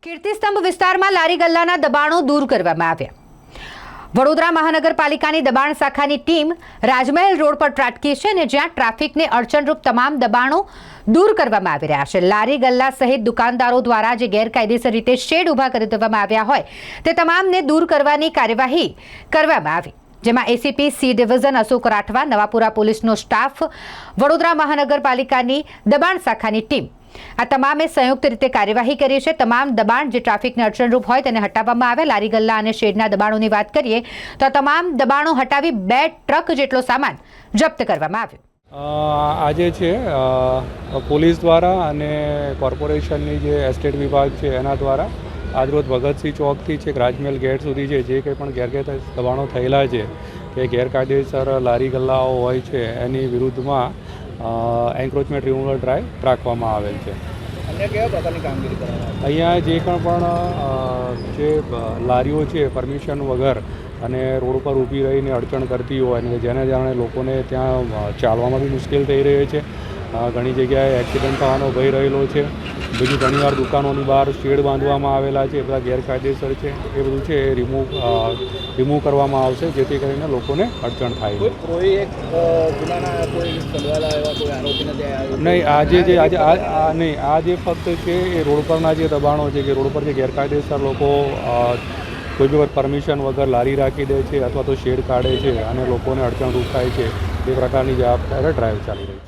કીર્તિસ્તંભ વિસ્તારમાં લારી ગલ્લાના દબાણો દૂર કરવામાં આવ્યા। વડોદરા મહાનગરપાલિકાની દબાણ શાખાની ટીમ રાજમહેલ રોડ પર ત્રાટકી છે અને જ્યાં ટ્રાફિકને અડચણરૂપ તમામ દબાણો દૂર કરવામાં આવી રહ્યા છે। લારી ગલ્લા સહિત દુકાનદારો દ્વારા જે ગેરકાયદેસર રીતે શેડ ઊભા કરી દેવામાં આવ્યા હોય તે તમામને દૂર કરવાની કાર્યવાહી કરવામાં આવી, જેમાં ACP C division Ashok Rathwa, Navapura પોલીસનો સ્ટાફ, વડોદરા મહાનગરપાલિકાની દબાણ શાખાની ટીમ આ તમામે સંયુક્ત રીતે કાર્યવાહી કરી છે। તમામ દબાણ જે ટ્રાફિકને અડચણરૂપ હોય તેને હટાવવામાં આવ્યા। લારી ગલ્લા અને શેડના દબાણોની વાત કરીએ તો તમામ દબાણો હટાવી 2 ટ્રક જેટલો સામાન જપ્ત કરવામાં આવ્યો। આજે છે પોલીસ દ્વારા અને કોર્પોરેશનની જે એસ્ટેટ વિભાગ છે એના દ્વારા આજરોજ ભગતસિંહ ચોકથી છેક રાજમહેલ ગેટ સુધી છે જે કંઈ પણ ગેરકાયદેસર દબાણો થયેલા છે કે ગેરકાયદેસર લારી ગલ્લાઓ હોય છે એની વિરુદ્ધમાં એન્ક્રોચમેન્ટ રિમૂવલ ડ્રાઈવ રાખવામાં આવેલ છે। અન્ય કેવા પ્રકારની કામગીરી કરવામાં અહીંયા જે પણ જે લારીઓ છે પરમિશન વગર અને રોડ પર ઊભી રહીને અડચણ કરતી હોય અને જેને કારણે લોકોને ત્યાં ચાલવામાં બી મુશ્કેલ થઈ રહી છે, ઘણી જગ્યાએ એક્સિડન્ટ થવાનો ભય રહેલો છે। બીજી ઘણીવાર દુકાનોની બહાર શેડ બાંધવામાં આવેલા છે, બધા ગેરકાયદેસર છે, એ બધું છે એ રિમૂવ કરવામાં આવશે જેથી કરીને લોકોને અડચણ થાય। કોઈ એક ગુનાના કોઈ સંડવાયેલા એવા કોઈ આરોપીને ત્યાં નહીં, આજે ફક્ત છે એ રોડ પરના જે દબાણો છે કે રોડ પર જે ગેરકાયદેસર લોકો કોઈ બી પરમિશન વગર લારી રાખી દે છે અથવા તો શેડ કાઢે છે અને લોકોને અડચણરૂપ થાય છે, એ પ્રકારની જવાબદારી ડ્રાઈવ ચાલી રહી છે।